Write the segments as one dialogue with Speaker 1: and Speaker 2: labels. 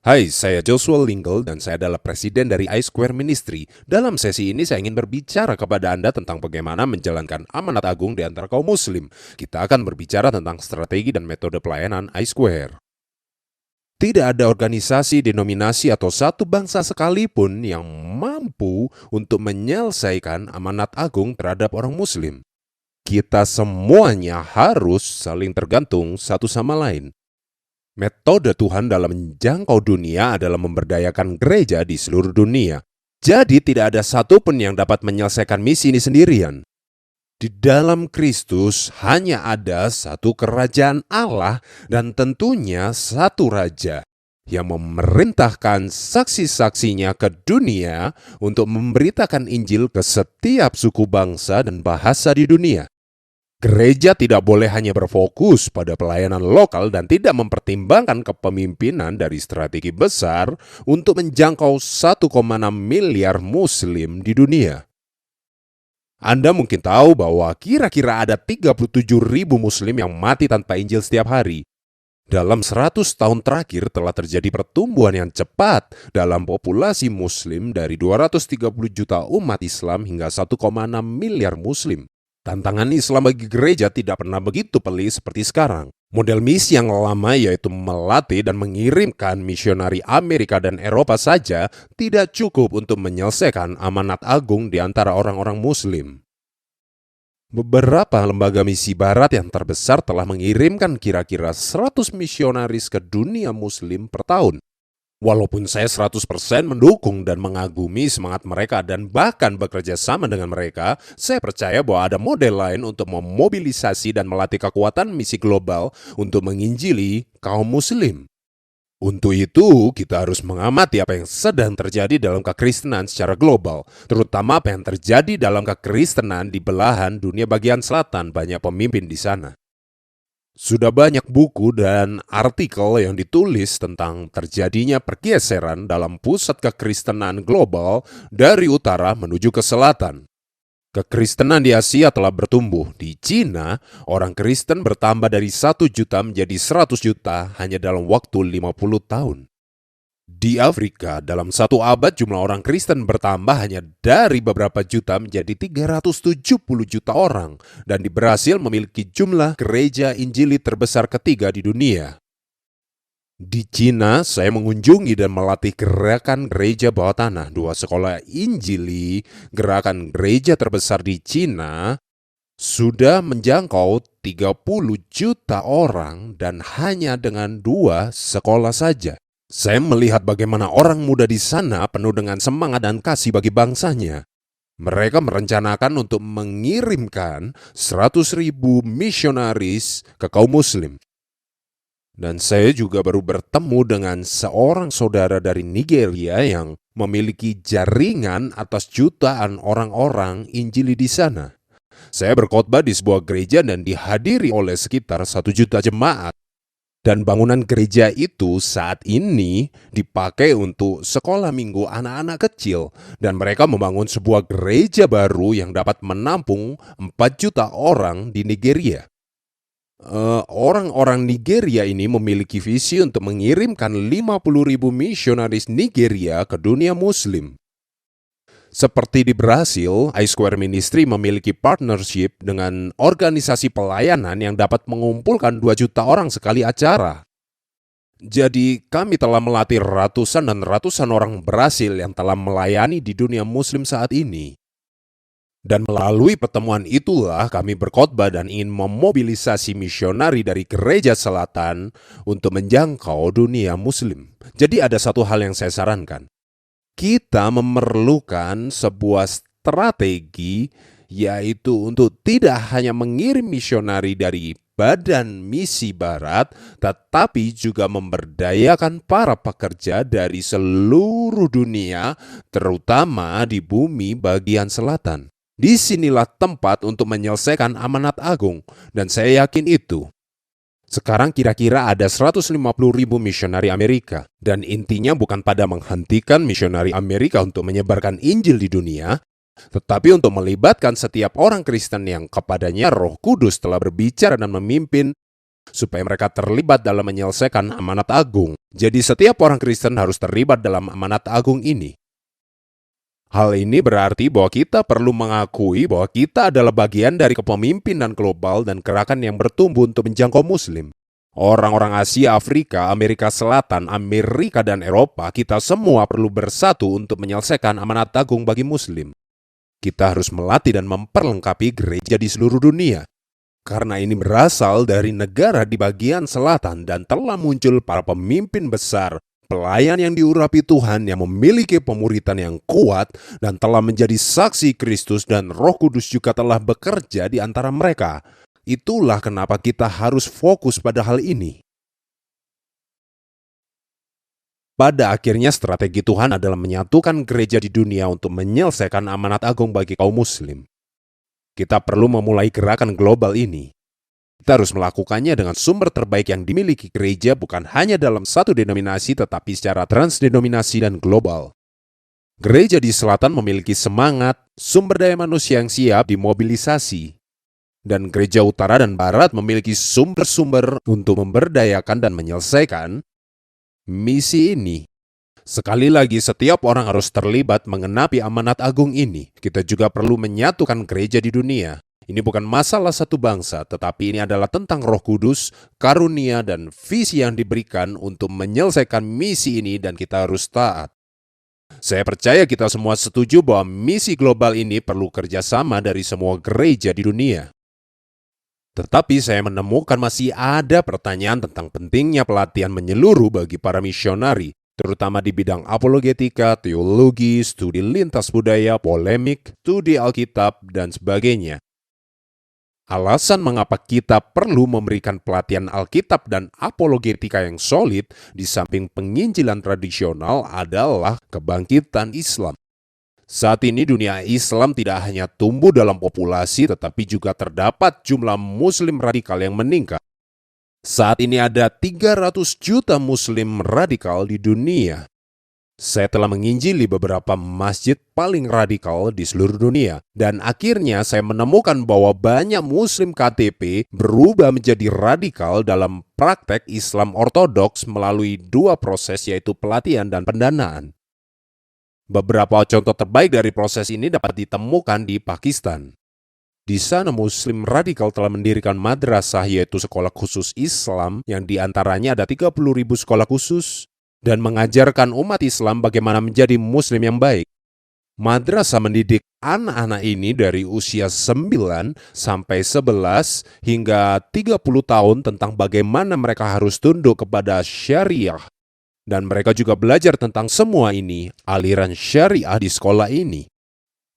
Speaker 1: Hai, saya Joshua Lingle dan saya adalah presiden dari iSquare Ministry. Dalam sesi ini saya ingin berbicara kepada Anda tentang bagaimana menjalankan amanat agung di antara kaum muslim. Kita akan berbicara tentang strategi dan metode pelayanan iSquare. Tidak ada organisasi, denominasi, atau satu bangsa sekalipun yang mampu untuk menyelesaikan amanat agung terhadap orang muslim. Kita semuanya harus saling tergantung satu sama lain. Metode Tuhan dalam menjangkau dunia adalah memberdayakan gereja di seluruh dunia. Jadi tidak ada satupun yang dapat menyelesaikan misi ini sendirian. Di dalam Kristus hanya ada satu kerajaan Allah dan tentunya satu raja yang memerintahkan saksi-saksinya ke dunia untuk memberitakan Injil ke setiap suku bangsa dan bahasa di dunia. Gereja tidak boleh hanya berfokus pada pelayanan lokal dan tidak mempertimbangkan kepemimpinan dari strategi besar untuk menjangkau 1,6 miliar muslim di dunia. Anda mungkin tahu bahwa kira-kira ada 37.000 muslim yang mati tanpa Injil setiap hari. Dalam 100 tahun terakhir telah terjadi pertumbuhan yang cepat dalam populasi muslim dari 230 juta umat Islam hingga 1,6 miliar muslim. Tantangan Islam bagi gereja tidak pernah begitu pelik seperti sekarang. Model misi yang lama yaitu melatih dan mengirimkan misionari Amerika dan Eropa saja tidak cukup untuk menyelesaikan amanat agung di antara orang-orang muslim. Beberapa lembaga misi barat yang terbesar telah mengirimkan kira-kira 100 misionaris ke dunia muslim per tahun. Walaupun saya 100% mendukung dan mengagumi semangat mereka dan bahkan bekerja sama dengan mereka, saya percaya bahwa ada model lain untuk memobilisasi dan melatih kekuatan misi global untuk menginjili kaum muslim. Untuk itu, kita harus mengamati apa yang sedang terjadi dalam kekristenan secara global, terutama apa yang terjadi dalam kekristenan di belahan dunia bagian selatan. Banyak pemimpin di sana. Sudah banyak buku dan artikel yang ditulis tentang terjadinya pergeseran dalam pusat kekristenan global dari utara menuju ke selatan. Kekristenan di Asia telah bertumbuh. Di Cina, orang Kristen bertambah dari 1 juta menjadi 100 juta hanya dalam waktu 50 tahun. Di Afrika, dalam 1 abad jumlah orang Kristen bertambah hanya dari beberapa juta menjadi 370 juta orang, dan di Brasil memiliki jumlah gereja Injili terbesar ketiga di dunia. Di Cina, saya mengunjungi dan melatih gerakan gereja bawah tanah, 2 sekolah Injili. Gerakan gereja terbesar di Cina sudah menjangkau 30 juta orang dan hanya dengan 2 sekolah saja. Saya melihat bagaimana orang muda di sana penuh dengan semangat dan kasih bagi bangsanya. Mereka merencanakan untuk mengirimkan 100.000 misionaris ke kaum muslim. Dan saya juga baru bertemu dengan seorang saudara dari Nigeria yang memiliki jaringan atas jutaan orang-orang Injili di sana. Saya berkhotbah di sebuah gereja dan dihadiri oleh sekitar 1 juta jemaat. Dan bangunan gereja itu saat ini dipakai untuk sekolah minggu anak-anak kecil. Dan mereka membangun sebuah gereja baru yang dapat menampung 4 juta orang di Nigeria. Orang-orang Nigeria ini memiliki visi untuk mengirimkan 50.000 misionaris Nigeria ke dunia muslim. Seperti di Brasil, iSquare Ministry memiliki partnership dengan organisasi pelayanan yang dapat mengumpulkan 2 juta orang sekali acara. Jadi kami telah melatih ratusan dan ratusan orang Brasil yang telah melayani di dunia muslim saat ini. Dan melalui pertemuan itulah kami berkhotbah dan ingin memobilisasi misionari dari gereja selatan untuk menjangkau dunia muslim. Jadi ada satu hal yang saya sarankan. Kita memerlukan sebuah strategi, yaitu untuk tidak hanya mengirim misionari dari badan misi barat, tetapi juga memberdayakan para pekerja dari seluruh dunia, terutama di bumi bagian selatan. Disinilah tempat untuk menyelesaikan amanat agung, dan saya yakin itu. Sekarang kira-kira ada 150.000 misionari Amerika, dan intinya bukan pada menghentikan misionari Amerika untuk menyebarkan Injil di dunia, tetapi untuk melibatkan setiap orang Kristen yang kepadanya Roh Kudus telah berbicara dan memimpin supaya mereka terlibat dalam menyelesaikan amanat agung. Jadi setiap orang Kristen harus terlibat dalam amanat agung ini. Hal ini berarti bahwa kita perlu mengakui bahwa kita adalah bagian dari kepemimpinan global dan gerakan yang bertumbuh untuk menjangkau Muslim. Orang-orang Asia, Afrika, Amerika Selatan, Amerika, dan Eropa, kita semua perlu bersatu untuk menyelesaikan amanat agung bagi Muslim. Kita harus melatih dan memperlengkapi gereja di seluruh dunia. Karena ini berasal dari negara di bagian selatan dan telah muncul para pemimpin besar, pelayan yang diurapi Tuhan yang memiliki pemuritan yang kuat dan telah menjadi saksi Kristus, dan Roh Kudus juga telah bekerja di antara mereka. Itulah kenapa kita harus fokus pada hal ini. Pada akhirnya strategi Tuhan adalah menyatukan gereja di dunia untuk menyelesaikan amanat agung bagi kaum Muslim. Kita perlu memulai gerakan global ini. Kita harus melakukannya dengan sumber terbaik yang dimiliki gereja, bukan hanya dalam satu denominasi tetapi secara transdenominasi dan global. Gereja di selatan memiliki semangat, sumber daya manusia yang siap dimobilisasi. Dan gereja utara dan barat memiliki sumber-sumber untuk memberdayakan dan menyelesaikan misi ini. Sekali lagi, setiap orang harus terlibat mengenapi amanat agung ini. Kita juga perlu menyatukan gereja di dunia. Ini bukan masalah satu bangsa, tetapi ini adalah tentang Roh Kudus, karunia, dan visi yang diberikan untuk menyelesaikan misi ini, dan kita harus taat. Saya percaya kita semua setuju bahwa misi global ini perlu kerjasama dari semua gereja di dunia. Tetapi saya menemukan masih ada pertanyaan tentang pentingnya pelatihan menyeluruh bagi para misionari, terutama di bidang apologetika, teologi, studi lintas budaya, polemik, studi Alkitab, dan sebagainya. Alasan mengapa kita perlu memberikan pelatihan Alkitab dan apologetika yang solid di samping penginjilan tradisional adalah kebangkitan Islam. Saat ini dunia Islam tidak hanya tumbuh dalam populasi, tetapi juga terdapat jumlah Muslim radikal yang meningkat. Saat ini ada 300 juta Muslim radikal di dunia. Saya telah menginjili beberapa masjid paling radikal di seluruh dunia, dan akhirnya saya menemukan bahwa banyak Muslim KTP berubah menjadi radikal dalam praktek Islam ortodoks melalui dua proses, yaitu pelatihan dan pendanaan. Beberapa contoh terbaik dari proses ini dapat ditemukan di Pakistan. Di sana Muslim radikal telah mendirikan madrasah, yaitu sekolah khusus Islam yang diantaranya ada 30.000 sekolah khusus, dan mengajarkan umat Islam bagaimana menjadi Muslim yang baik. Madrasah mendidik anak-anak ini dari usia 9 sampai 11 hingga 30 tahun tentang bagaimana mereka harus tunduk kepada syariah. Dan mereka juga belajar tentang semua ini, aliran syariah di sekolah ini.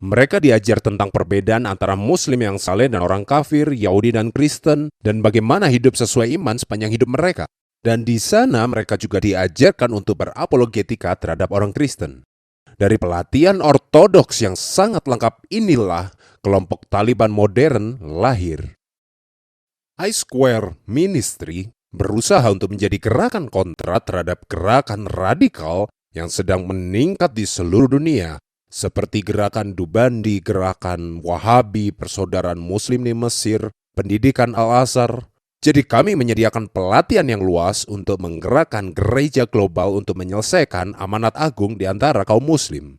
Speaker 1: Mereka diajar tentang perbedaan antara Muslim yang saleh dan orang kafir, Yahudi dan Kristen, dan bagaimana hidup sesuai iman sepanjang hidup mereka. Dan di sana mereka juga diajarkan untuk berapologetika terhadap orang Kristen. Dari pelatihan ortodoks yang sangat lengkap inilah kelompok Taliban modern lahir. I-Square Ministry berusaha untuk menjadi gerakan kontra terhadap gerakan radikal yang sedang meningkat di seluruh dunia, seperti gerakan Dubandi, gerakan Wahabi, persaudaraan Muslim di Mesir, pendidikan Al-Azhar. Jadi kami menyediakan pelatihan yang luas untuk menggerakkan gereja global untuk menyelesaikan amanat agung di antara kaum Muslim.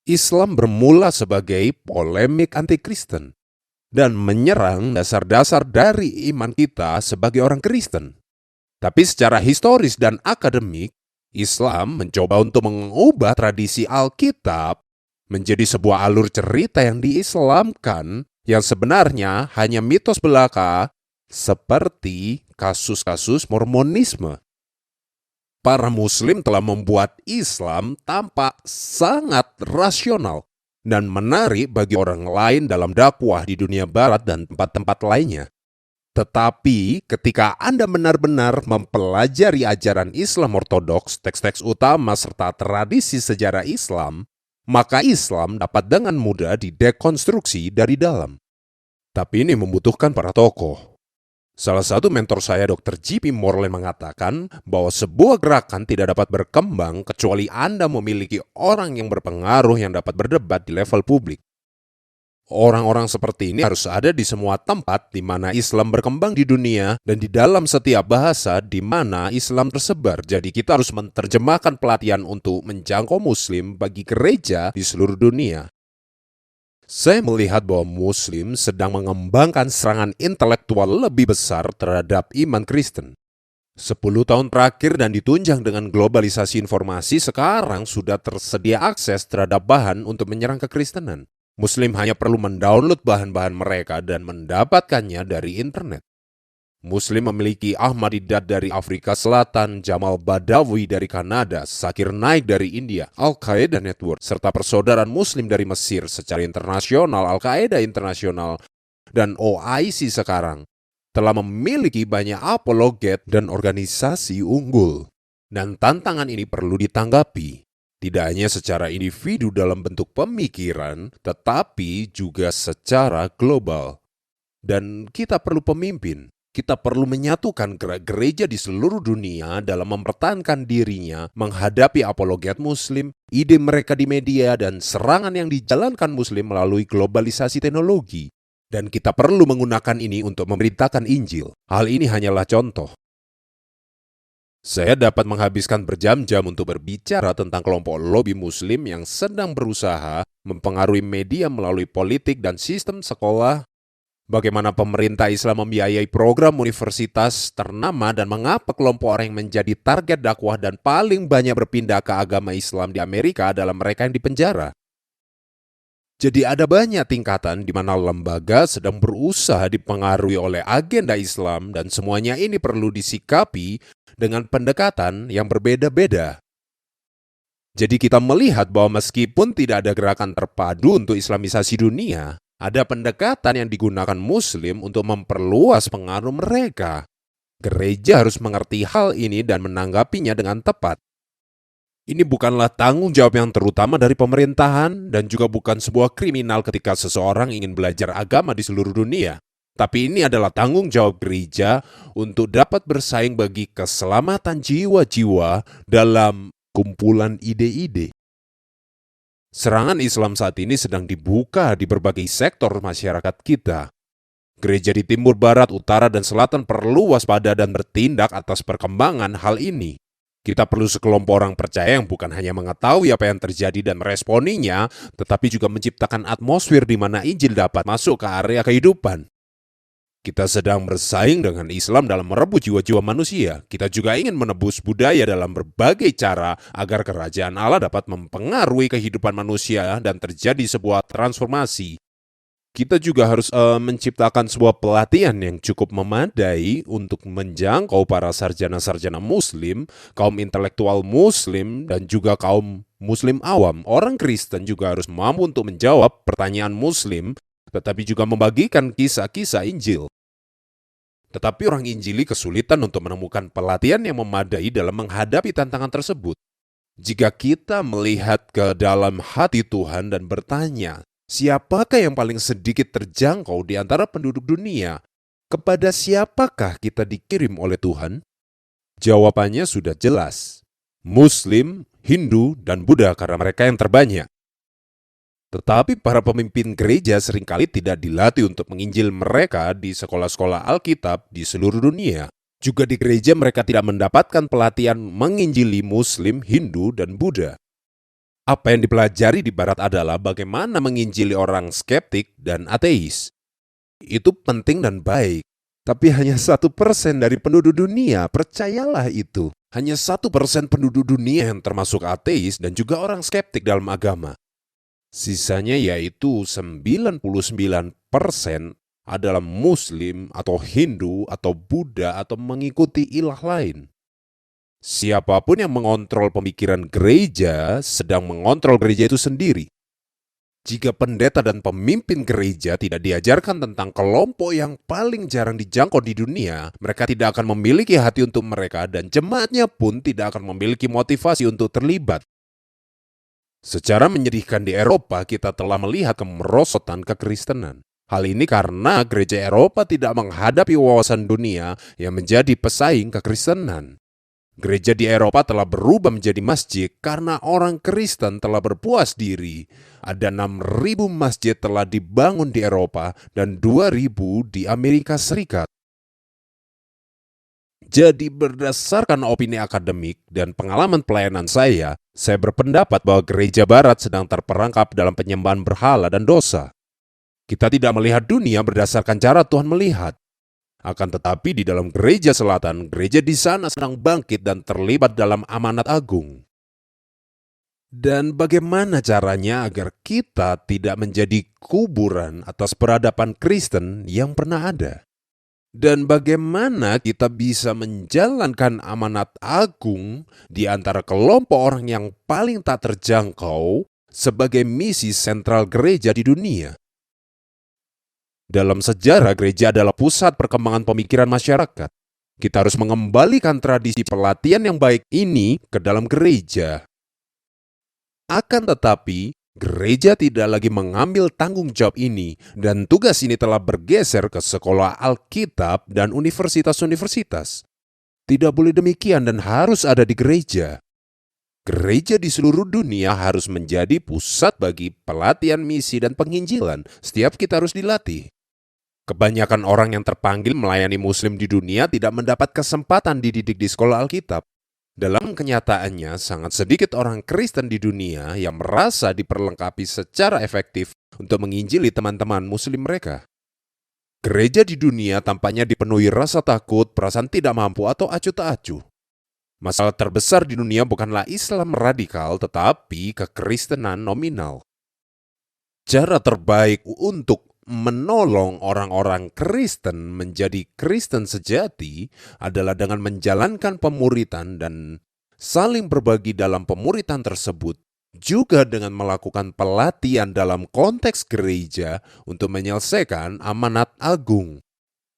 Speaker 1: Islam bermula sebagai polemik anti-Kristen dan menyerang dasar-dasar dari iman kita sebagai orang Kristen. Tapi secara historis dan akademik, Islam mencoba untuk mengubah tradisi Alkitab menjadi sebuah alur cerita yang diislamkan yang sebenarnya hanya mitos belaka seperti kasus-kasus Mormonisme. Para Muslim telah membuat Islam tampak sangat rasional dan menarik bagi orang lain dalam dakwah di dunia barat dan tempat-tempat lainnya. Tetapi ketika Anda benar-benar mempelajari ajaran Islam ortodoks, teks-teks utama serta tradisi sejarah Islam, maka Islam dapat dengan mudah didekonstruksi dari dalam. Tapi ini membutuhkan para tokoh. Salah satu mentor saya, Dr. J.P. Moreland, mengatakan bahwa sebuah gerakan tidak dapat berkembang kecuali Anda memiliki orang yang berpengaruh yang dapat berdebat di level publik. Orang-orang seperti ini harus ada di semua tempat di mana Islam berkembang di dunia dan di dalam setiap bahasa di mana Islam tersebar. Jadi kita harus menerjemahkan pelatihan untuk menjangkau Muslim bagi gereja di seluruh dunia. Saya melihat bahwa Muslim sedang mengembangkan serangan intelektual lebih besar terhadap iman Kristen. 10 tahun terakhir dan ditunjang dengan globalisasi informasi, sekarang sudah tersedia akses terhadap bahan untuk menyerang kekristenan. Muslim hanya perlu mendownload bahan-bahan mereka dan mendapatkannya dari internet. Muslim memiliki Ahmadiyat dari Afrika Selatan, Jamal Badawi dari Kanada, Zakir Naik dari India, Al-Qaeda Network, serta persaudaraan Muslim dari Mesir secara internasional, Al-Qaeda Internasional, dan OIC sekarang telah memiliki banyak apologet dan organisasi unggul. Dan tantangan ini perlu ditanggapi. Tidak hanya secara individu dalam bentuk pemikiran, tetapi juga secara global. Dan kita perlu pemimpin. Kita perlu menyatukan gereja di seluruh dunia dalam mempertahankan dirinya menghadapi apologet Muslim, ide mereka di media, dan serangan yang dijalankan Muslim melalui globalisasi teknologi. Dan kita perlu menggunakan ini untuk memberitakan Injil. Hal ini hanyalah contoh. Saya dapat menghabiskan berjam-jam untuk berbicara tentang kelompok lobi Muslim yang sedang berusaha mempengaruhi media melalui politik dan sistem sekolah, bagaimana pemerintah Islam membiayai program universitas ternama, dan mengapa kelompok orang yang menjadi target dakwah dan paling banyak berpindah ke agama Islam di Amerika adalah mereka yang dipenjara. Jadi ada banyak tingkatan di mana lembaga sedang berusaha dipengaruhi oleh agenda Islam, dan semuanya ini perlu disikapi dengan pendekatan yang berbeda-beda. Jadi kita melihat bahwa meskipun tidak ada gerakan terpadu untuk Islamisasi dunia, ada pendekatan yang digunakan Muslim untuk memperluas pengaruh mereka. Gereja harus mengerti hal ini dan menanggapinya dengan tepat. Ini bukanlah tanggung jawab yang terutama dari pemerintahan dan juga bukan sebuah kriminal ketika seseorang ingin belajar agama di seluruh dunia. Tapi ini adalah tanggung jawab gereja untuk dapat bersaing bagi keselamatan jiwa-jiwa dalam kumpulan ide-ide. Serangan Islam saat ini sedang dibuka di berbagai sektor masyarakat kita. Gereja di timur, barat, utara, dan selatan perlu waspada dan bertindak atas perkembangan hal ini. Kita perlu sekelompok orang percaya yang bukan hanya mengetahui apa yang terjadi dan meresponinya, tetapi juga menciptakan atmosfer di mana Injil dapat masuk ke area kehidupan. Kita sedang bersaing dengan Islam dalam merebut jiwa-jiwa manusia. Kita juga ingin menebus budaya dalam berbagai cara agar kerajaan Allah dapat mempengaruhi kehidupan manusia dan terjadi sebuah transformasi. Kita juga harus menciptakan sebuah pelatihan yang cukup memadai untuk menjangkau para sarjana-sarjana Muslim, kaum intelektual Muslim, dan juga kaum Muslim awam. Orang Kristen juga harus mampu untuk menjawab pertanyaan Muslim, tetapi juga membagikan kisah-kisah Injil. Tetapi orang Injili kesulitan untuk menemukan pelatihan yang memadai dalam menghadapi tantangan tersebut. Jika kita melihat ke dalam hati Tuhan dan bertanya, siapakah yang paling sedikit terjangkau di antara penduduk dunia? Kepada siapakah kita dikirim oleh Tuhan? Jawabannya sudah jelas. Muslim, Hindu, dan Buddha karena mereka yang terbanyak. Tetapi para pemimpin gereja seringkali tidak dilatih untuk menginjil mereka di sekolah-sekolah Alkitab di seluruh dunia. Juga di gereja mereka tidak mendapatkan pelatihan menginjili Muslim, Hindu, dan Buddha. Apa yang dipelajari di Barat adalah bagaimana menginjili orang skeptik dan ateis. Itu penting dan baik. Tapi hanya 1% dari penduduk dunia, percayalah itu. Hanya 1% penduduk dunia yang termasuk ateis dan juga orang skeptik dalam agama. Sisanya yaitu 99% adalah Muslim atau Hindu atau Buddha atau mengikuti ilah lain. Siapapun yang mengontrol pemikiran gereja sedang mengontrol gereja itu sendiri. Jika pendeta dan pemimpin gereja tidak diajarkan tentang kelompok yang paling jarang dijangkau di dunia, mereka tidak akan memiliki hati untuk mereka dan jemaatnya pun tidak akan memiliki motivasi untuk terlibat. Secara menyedihkan di Eropa, kita telah melihat kemerosotan kekristenan. Hal ini karena gereja Eropa tidak menghadapi wawasan dunia yang menjadi pesaing kekristenan. Gereja di Eropa telah berubah menjadi masjid karena orang Kristen telah berpuas diri. Ada 6.000 masjid telah dibangun di Eropa dan 2.000 di Amerika Serikat. Jadi berdasarkan opini akademik dan pengalaman pelayanan saya berpendapat bahwa gereja barat sedang terperangkap dalam penyembahan berhala dan dosa. Kita tidak melihat dunia berdasarkan cara Tuhan melihat. Akan tetapi di dalam gereja selatan, gereja di sana sedang bangkit dan terlibat dalam amanat agung. Dan bagaimana caranya agar kita tidak menjadi kuburan atas peradaban Kristen yang pernah ada? Dan bagaimana kita bisa menjalankan amanat agung di antara kelompok orang yang paling tak terjangkau sebagai misi sentral gereja di dunia? Dalam sejarah, gereja adalah pusat perkembangan pemikiran masyarakat. Kita harus mengembalikan tradisi pelatihan yang baik ini ke dalam gereja. Akan tetapi, gereja tidak lagi mengambil tanggung jawab ini, dan tugas ini telah bergeser ke sekolah Alkitab dan universitas-universitas. Tidak boleh demikian dan harus ada di gereja. Gereja di seluruh dunia harus menjadi pusat bagi pelatihan misi dan penginjilan. Setiap kita harus dilatih. Kebanyakan orang yang terpanggil melayani Muslim di dunia tidak mendapat kesempatan dididik di sekolah Alkitab. Dalam kenyataannya, sangat sedikit orang Kristen di dunia yang merasa diperlengkapi secara efektif untuk menginjili teman-teman Muslim mereka. Gereja di dunia tampaknya dipenuhi rasa takut, perasaan tidak mampu, atau acuh tak acuh. Masalah terbesar di dunia bukanlah Islam radikal, tetapi kekristenan nominal. Cara terbaik untuk menolong orang-orang Kristen menjadi Kristen sejati adalah dengan menjalankan pemuritan dan saling berbagi dalam pemuritan tersebut, juga dengan melakukan pelatihan dalam konteks gereja untuk menyelesaikan amanat agung.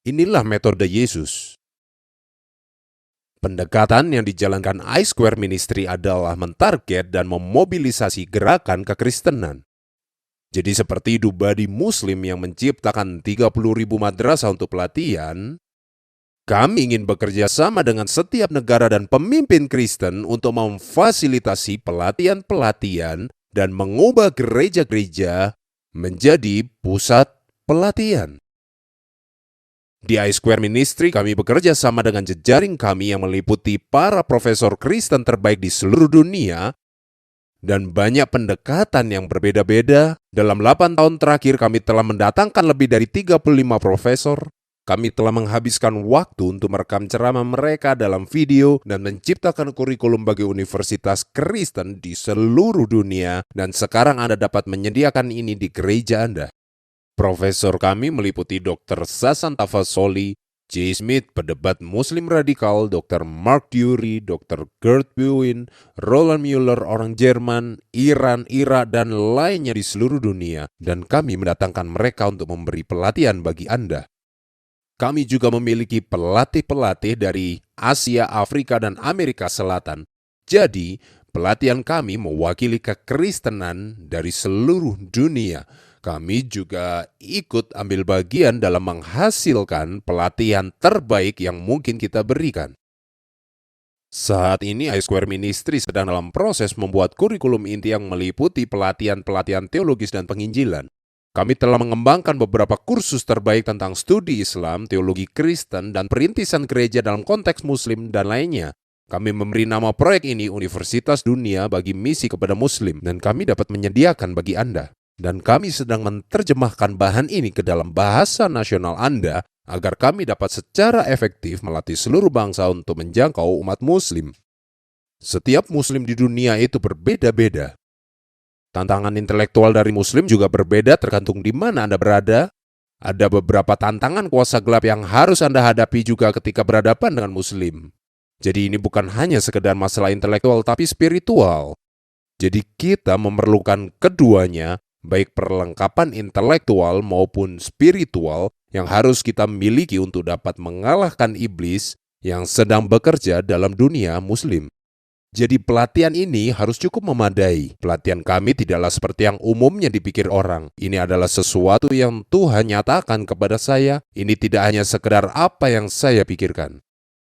Speaker 1: Inilah metode Yesus. Pendekatan yang dijalankan I-Square Ministry adalah mentarget dan memobilisasi gerakan kekristenan. Jadi seperti Dubadi Muslim yang menciptakan 30.000 madrasah untuk pelatihan, kami ingin bekerja sama dengan setiap negara dan pemimpin Kristen untuk memfasilitasi pelatihan-pelatihan dan mengubah gereja-gereja menjadi pusat pelatihan. Di I-Square Ministry, kami bekerja sama dengan jejaring kami yang meliputi para profesor Kristen terbaik di seluruh dunia dan banyak pendekatan yang berbeda-beda. Dalam 8 tahun terakhir kami telah mendatangkan lebih dari 35 profesor. Kami telah menghabiskan waktu untuk merekam ceramah mereka dalam video dan menciptakan kurikulum bagi universitas Kristen di seluruh dunia, dan sekarang Anda dapat menyediakan ini di gereja Anda. Profesor kami meliputi Dr. Sasan Tafasoli, J. Smith, pedebat Muslim radikal, Dr. Mark Dury, Dr. Gerd Buin, Roland Müller, orang Jerman, Iran, Irak, dan lainnya di seluruh dunia. Dan kami mendatangkan mereka untuk memberi pelatihan bagi Anda. Kami juga memiliki pelatih-pelatih dari Asia, Afrika, dan Amerika Selatan. Jadi, pelatihan kami mewakili kekristenan dari seluruh dunia. Kami juga ikut ambil bagian dalam menghasilkan pelatihan terbaik yang mungkin kita berikan. Saat ini I-Square Ministry sedang dalam proses membuat kurikulum inti yang meliputi pelatihan-pelatihan teologis dan penginjilan. Kami telah mengembangkan beberapa kursus terbaik tentang studi Islam, teologi Kristen, dan perintisan gereja dalam konteks Muslim dan lainnya. Kami memberi nama proyek ini Universitas Dunia bagi Misi kepada Muslim, dan kami dapat menyediakan bagi Anda. Dan kami sedang menerjemahkan bahan ini ke dalam bahasa nasional Anda agar kami dapat secara efektif melatih seluruh bangsa untuk menjangkau umat Muslim. Setiap Muslim di dunia itu berbeda-beda. Tantangan intelektual dari Muslim juga berbeda tergantung di mana Anda berada. Ada beberapa tantangan kuasa gelap yang harus Anda hadapi juga ketika berhadapan dengan Muslim. Jadi ini bukan hanya sekedar masalah intelektual tapi spiritual. Jadi kita memerlukan keduanya, baik perlengkapan intelektual maupun spiritual yang harus kita miliki untuk dapat mengalahkan iblis yang sedang bekerja dalam dunia Muslim. Jadi pelatihan ini harus cukup memadai. Pelatihan kami tidaklah seperti yang umumnya dipikir orang. Ini adalah sesuatu yang Tuhan nyatakan kepada saya. Ini tidak hanya sekedar apa yang saya pikirkan.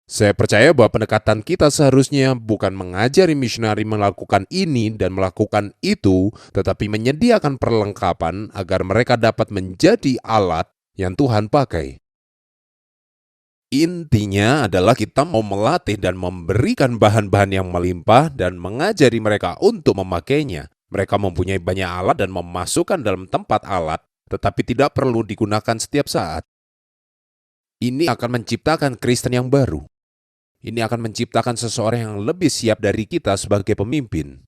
Speaker 1: Saya percaya bahwa pendekatan kita seharusnya bukan mengajari misionari melakukan ini dan melakukan itu, tetapi menyediakan perlengkapan agar mereka dapat menjadi alat yang Tuhan pakai. Intinya adalah kita mau melatih dan memberikan bahan-bahan yang melimpah dan mengajari mereka untuk memakainya. Mereka mempunyai banyak alat dan memasukkan dalam tempat alat, tetapi tidak perlu digunakan setiap saat. Ini akan menciptakan Kristen yang baru. Ini akan menciptakan seseorang yang lebih siap dari kita sebagai pemimpin.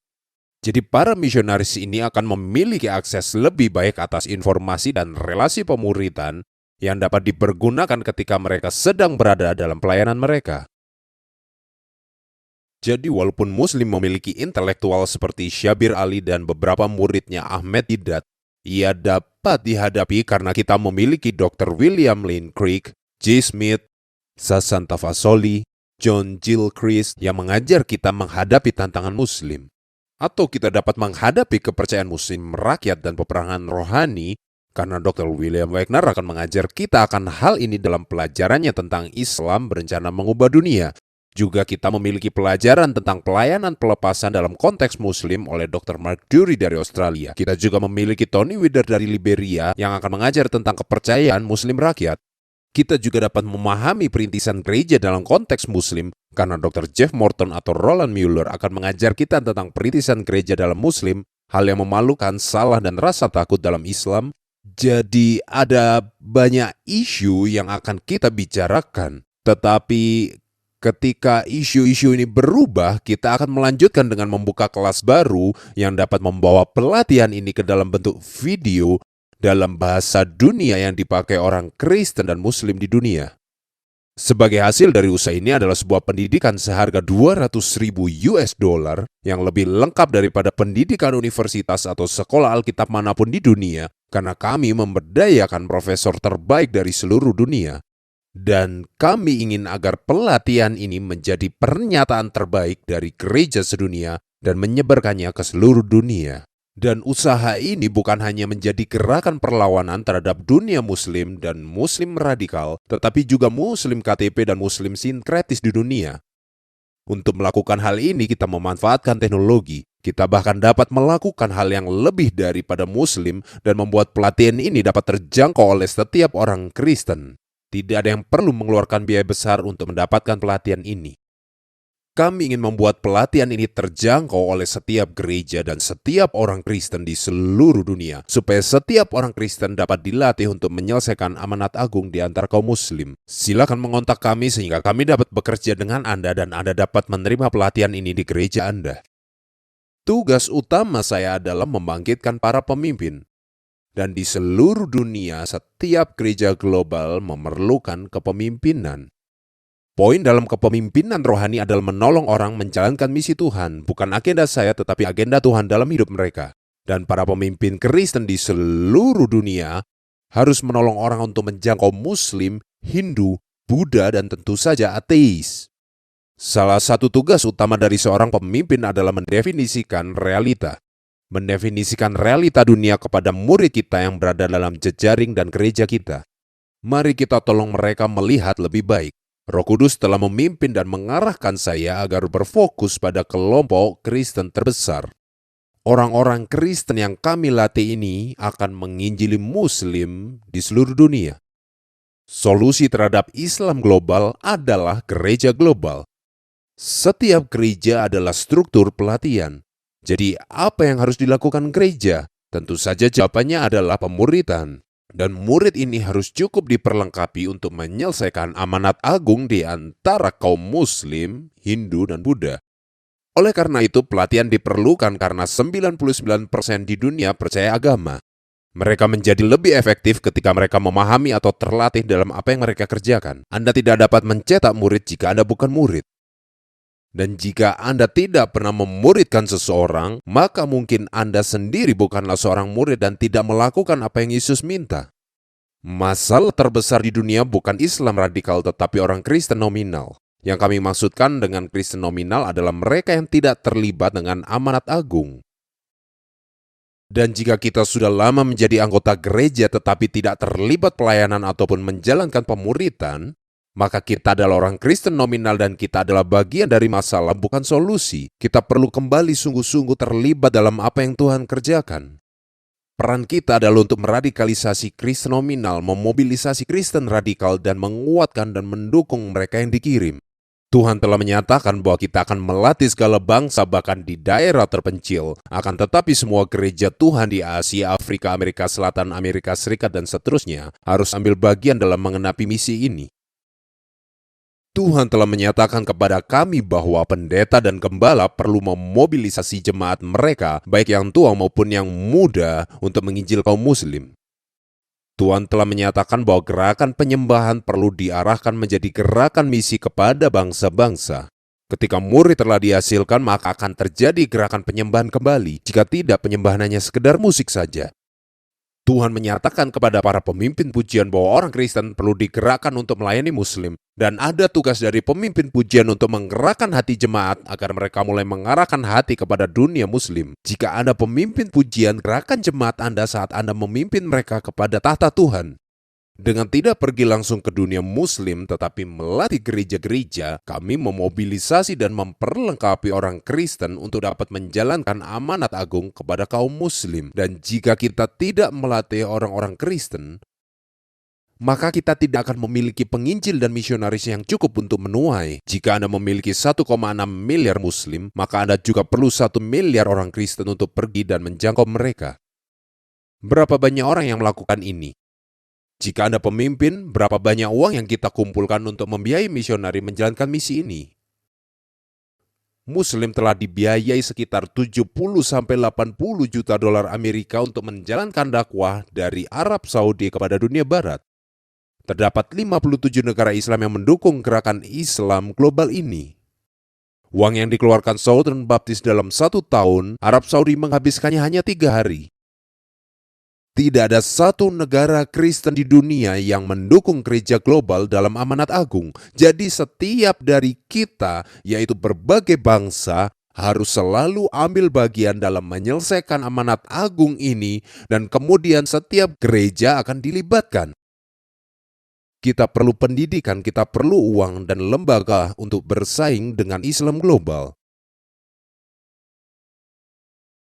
Speaker 1: Jadi para misionaris ini akan memiliki akses lebih baik atas informasi dan relasi pemuritan yang dapat dipergunakan ketika mereka sedang berada dalam pelayanan mereka. Jadi walaupun Muslim memiliki intelektual seperti Syabir Ali dan beberapa muridnya Ahmed Didat, ia dapat dihadapi karena kita memiliki Dr. William Lane Craig, J. Smith, Sasan Tafasoli, John Gilchrist yang mengajar kita menghadapi tantangan Muslim. Atau kita dapat menghadapi kepercayaan Muslim rakyat dan peperangan rohani karena Dr. William Wagner akan mengajar kita akan hal ini dalam pelajarannya tentang Islam berencana mengubah dunia. Juga kita memiliki pelajaran tentang pelayanan pelepasan dalam konteks Muslim oleh Dr. Mark Dury dari Australia. Kita juga memiliki Tony Wither dari Liberia yang akan mengajar tentang kepercayaan Muslim rakyat. Kita juga dapat memahami perintisan gereja dalam konteks Muslim karena Dr. Jeff Morton atau Roland Mueller akan mengajar kita tentang perintisan gereja dalam Muslim, hal yang memalukan, salah, dan rasa takut dalam Islam. Jadi ada banyak isu yang akan kita bicarakan, tetapi ketika isu-isu ini berubah, kita akan melanjutkan dengan membuka kelas baru yang dapat membawa pelatihan ini ke dalam bentuk video dalam bahasa dunia yang dipakai orang Kristen dan Muslim di dunia. Sebagai hasil dari usaha ini adalah sebuah pendidikan seharga $200,000 yang lebih lengkap daripada pendidikan universitas atau sekolah Alkitab manapun di dunia, karena kami memberdayakan profesor terbaik dari seluruh dunia. Dan kami ingin agar pelatihan ini menjadi pernyataan terbaik dari gereja sedunia dan menyebarkannya ke seluruh dunia. Dan usaha ini bukan hanya menjadi gerakan perlawanan terhadap dunia Muslim dan Muslim radikal, tetapi juga Muslim KTP dan Muslim sinkretis di dunia. Untuk melakukan hal ini, kita memanfaatkan teknologi. Kita bahkan dapat melakukan hal yang lebih daripada Muslim dan membuat pelatihan ini dapat terjangkau oleh setiap orang Kristen. Tidak ada yang perlu mengeluarkan biaya besar untuk mendapatkan pelatihan ini. Kami ingin membuat pelatihan ini terjangkau oleh setiap gereja dan setiap orang Kristen di seluruh dunia, supaya setiap orang Kristen dapat dilatih untuk menyelesaikan amanat agung di antara kaum Muslim. Silakan mengontak kami sehingga kami dapat bekerja dengan Anda dan Anda dapat menerima pelatihan ini di gereja Anda. Tugas utama saya adalah membangkitkan para pemimpin. Dan di seluruh dunia, setiap gereja global memerlukan kepemimpinan. Poin dalam kepemimpinan rohani adalah menolong orang menjalankan misi Tuhan, bukan agenda saya tetapi agenda Tuhan dalam hidup mereka. Dan para pemimpin Kristen di seluruh dunia harus menolong orang untuk menjangkau Muslim, Hindu, Buddha, dan tentu saja ateis. Salah satu tugas utama dari seorang pemimpin adalah mendefinisikan realita. Mendefinisikan realita dunia kepada murid kita yang berada dalam jejaring dan gereja kita. Mari kita tolong mereka melihat lebih baik. Roh Kudus telah memimpin dan mengarahkan saya agar berfokus pada kelompok Kristen terbesar. Orang-orang Kristen yang kami latih ini akan menginjili Muslim di seluruh dunia. Solusi terhadap Islam global adalah gereja global. Setiap gereja adalah struktur pelatihan. Jadi apa yang harus dilakukan gereja? Tentu saja jawabannya adalah pemuritan. Dan murid ini harus cukup diperlengkapi untuk menyelesaikan amanat agung di antara kaum Muslim, Hindu, dan Buddha. Oleh karena itu, pelatihan diperlukan karena 99% di dunia percaya agama. Mereka menjadi lebih efektif ketika mereka memahami atau terlatih dalam apa yang mereka kerjakan. Anda tidak dapat mencetak murid jika Anda bukan murid. Dan jika Anda tidak pernah memuridkan seseorang, maka mungkin Anda sendiri bukanlah seorang murid dan tidak melakukan apa yang Yesus minta. Masalah terbesar di dunia bukan Islam radikal tetapi orang Kristen nominal. Yang kami maksudkan dengan Kristen nominal adalah mereka yang tidak terlibat dengan amanat agung. Dan jika kita sudah lama menjadi anggota gereja tetapi tidak terlibat pelayanan ataupun menjalankan pemuritan, Maka kita adalah orang Kristen nominal dan kita adalah bagian dari masalah, bukan solusi. Kita perlu kembali sungguh-sungguh terlibat dalam apa yang Tuhan kerjakan. Peran kita adalah untuk meradikalisasi Kristen nominal, memobilisasi Kristen radikal, dan menguatkan dan mendukung mereka yang dikirim. Tuhan telah menyatakan bahwa kita akan melatih segala bangsa bahkan di daerah terpencil. Akan tetapi semua gereja Tuhan di Asia, Afrika, Amerika Selatan, Amerika Serikat, dan seterusnya harus ambil bagian dalam mengenapi misi ini. Tuhan telah menyatakan kepada kami bahwa pendeta dan gembala perlu memobilisasi jemaat mereka, baik yang tua maupun yang muda, untuk menginjil kaum muslim. Tuhan telah menyatakan bahwa gerakan penyembahan perlu diarahkan menjadi gerakan misi kepada bangsa-bangsa. Ketika murid telah dihasilkan, maka akan terjadi gerakan penyembahan kembali. Jika tidak, penyembahan hanya sekedar musik saja. Tuhan menyatakan kepada para pemimpin pujian bahwa orang Kristen perlu digerakkan untuk melayani Muslim, dan ada tugas dari pemimpin pujian untuk menggerakkan hati jemaat agar mereka mulai mengarahkan hati kepada dunia Muslim. Jika Anda pemimpin pujian, gerakan jemaat Anda saat Anda memimpin mereka kepada tahta Tuhan. Dengan tidak pergi langsung ke dunia Muslim, tetapi melatih gereja-gereja, kami memobilisasi dan memperlengkapi orang Kristen untuk dapat menjalankan amanat agung kepada kaum Muslim. Dan jika kita tidak melatih orang-orang Kristen, maka kita tidak akan memiliki penginjil dan misionaris yang cukup untuk menuai. Jika Anda memiliki 1,6 miliar Muslim, maka Anda juga perlu 1 miliar orang Kristen untuk pergi dan menjangkau mereka. Berapa banyak orang yang melakukan ini? Jika Anda pemimpin, berapa banyak uang yang kita kumpulkan untuk membiayai misionari menjalankan misi ini? Muslim telah dibiayai sekitar 70-80 juta dolar Amerika untuk menjalankan dakwah dari Arab Saudi kepada dunia Barat. Terdapat 57 negara Islam yang mendukung gerakan Islam global ini. Uang yang dikeluarkan Southern Baptist dalam 1 tahun, Arab Saudi menghabiskannya hanya 3 hari. Tidak ada satu negara Kristen di dunia yang mendukung gereja global dalam amanat agung. Jadi setiap dari kita, yaitu berbagai bangsa, harus selalu ambil bagian dalam menyelesaikan amanat agung ini, dan kemudian setiap gereja akan dilibatkan. Kita perlu pendidikan, kita perlu uang dan lembaga untuk bersaing dengan Islam global.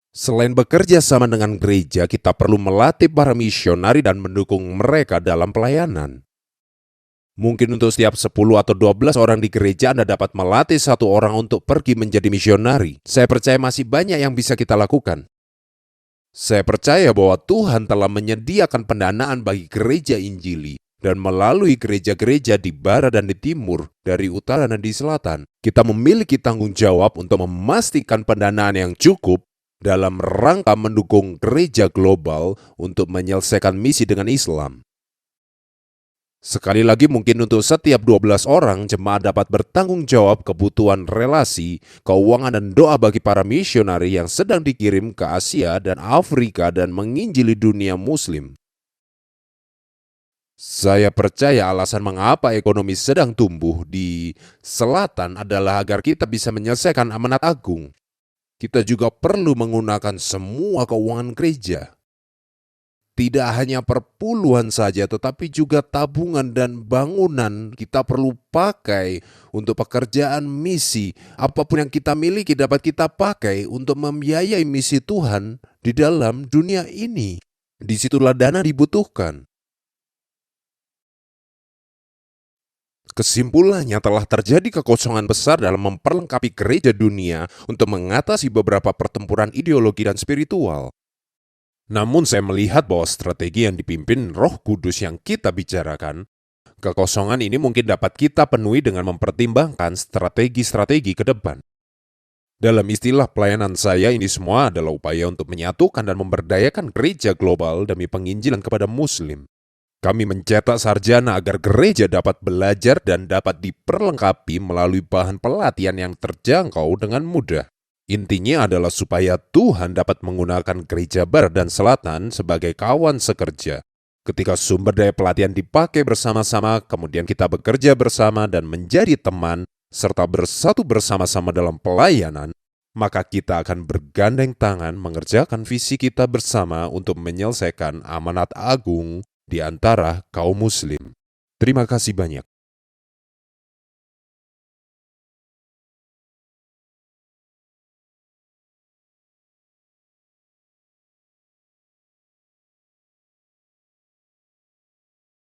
Speaker 1: Selain bekerja sama dengan gereja, kita perlu melatih para misionari dan mendukung mereka dalam pelayanan. Mungkin untuk setiap 10 atau 12 orang di gereja Anda dapat melatih 1 orang untuk pergi menjadi misionari. Saya percaya masih banyak yang bisa kita lakukan. Saya percaya bahwa Tuhan telah menyediakan pendanaan bagi gereja Injili, dan melalui gereja-gereja di barat dan di timur, dari utara dan di selatan, kita memiliki tanggung jawab untuk memastikan pendanaan yang cukup dalam rangka mendukung gereja global untuk menyelesaikan misi dengan Islam. Sekali lagi, mungkin untuk setiap 12 orang, jemaat dapat bertanggung jawab kebutuhan relasi, keuangan, dan doa bagi para misionari yang sedang dikirim ke Asia dan Afrika dan menginjili dunia Muslim. Saya percaya alasan mengapa ekonomi sedang tumbuh di selatan adalah agar kita bisa menyelesaikan amanat agung. Kita juga perlu menggunakan semua keuangan gereja. Tidak hanya perpuluhan saja, tetapi juga tabungan dan bangunan kita perlu pakai untuk pekerjaan misi. Apapun yang kita miliki dapat kita pakai untuk membiayai misi Tuhan di dalam dunia ini. Disitulah dana dibutuhkan. Kesimpulannya, telah terjadi kekosongan besar dalam memperlengkapi gereja dunia untuk mengatasi beberapa pertempuran ideologi dan spiritual. Namun saya melihat bahwa strategi yang dipimpin Roh Kudus yang kita bicarakan, kekosongan ini mungkin dapat kita penuhi dengan mempertimbangkan strategi-strategi ke depan. Dalam istilah pelayanan saya, ini semua adalah upaya untuk menyatukan dan memberdayakan gereja global demi penginjilan kepada Muslim. Kami mencetak sarjana agar gereja dapat belajar dan dapat diperlengkapi melalui bahan pelatihan yang terjangkau dengan mudah. Intinya adalah supaya Tuhan dapat menggunakan gereja barat dan selatan sebagai kawan sekerja. Ketika sumber daya pelatihan dipakai bersama-sama, kemudian kita bekerja bersama dan menjadi teman, serta bersatu bersama-sama dalam pelayanan, maka kita akan bergandeng tangan mengerjakan visi kita bersama untuk menyelesaikan amanat agung di antara kaum Muslim. Terima kasih banyak.